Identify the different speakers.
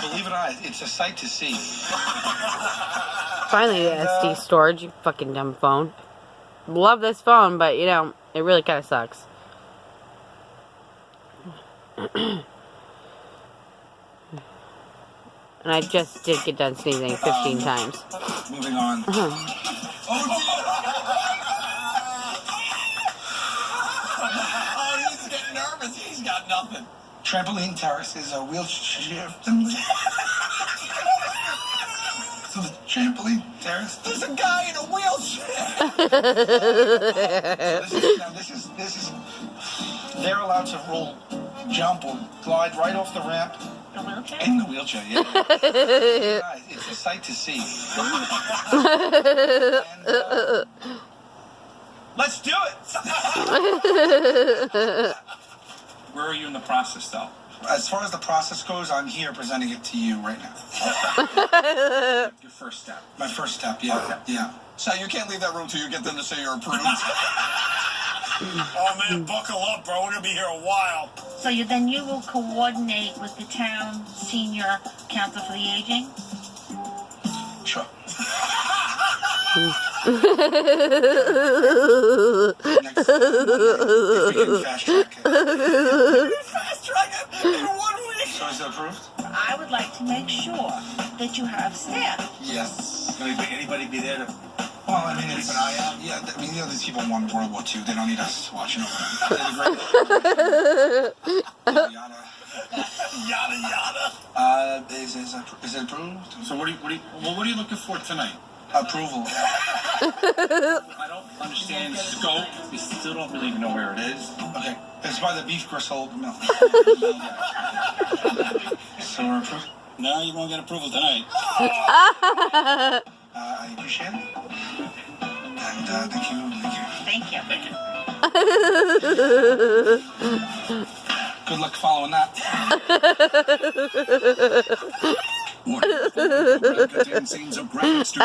Speaker 1: Believe it or not, it's a sight to see.
Speaker 2: Finally, the SD storage, you fucking dumb phone. Love this phone, but you know, it really kind of sucks. And I just did get done sneezing 15 times.
Speaker 1: Moving on.
Speaker 3: Oh, he's getting nervous. He's got nothing.
Speaker 1: Trampoline terrace is a wheelchair. So the trampoline terrace.
Speaker 3: There's a guy in a wheelchair.
Speaker 1: This is. They're allowed to roll, jump, or glide right off the ramp.
Speaker 4: The wheelchair?
Speaker 1: In the wheelchair, yeah. It's a sight to see.
Speaker 3: Let's do it. Where are you in the process, though?
Speaker 1: As far as the process goes, I'm here presenting it to you right now.
Speaker 3: Your first step.
Speaker 1: My first step, yeah.
Speaker 3: Okay.
Speaker 1: Yeah.
Speaker 3: So you can't leave that room till you get them to say you're approved.
Speaker 5: Oh man, buckle up, bro. We're gonna be here a while.
Speaker 4: So then you will coordinate with the town senior council for the aging?
Speaker 1: Sure. Next, if we can fast track it.
Speaker 3: Fast track it in 1 week.
Speaker 1: So is it approved?
Speaker 4: I would like to make sure that you have staff.
Speaker 1: Yes.
Speaker 5: Anybody be there to
Speaker 1: Well, I mean,
Speaker 5: keep
Speaker 1: it's
Speaker 5: an eye out?
Speaker 1: Yeah, I mean, you know, these people won World War II. They don't need us watching over them. Yada, yada.
Speaker 5: Yada yada.
Speaker 1: Is it approved?
Speaker 3: So what are you looking for tonight?
Speaker 1: Approval.
Speaker 3: I don't understand scope. We still don't really even know where it is.
Speaker 1: Okay. It's by the beef gristle mill. So we're approved?
Speaker 5: No, you won't get approval tonight.
Speaker 1: I appreciate it. And thank you.
Speaker 4: Thank you.
Speaker 3: Thank you.
Speaker 1: Good luck following that.
Speaker 5: Contains scenes of graphic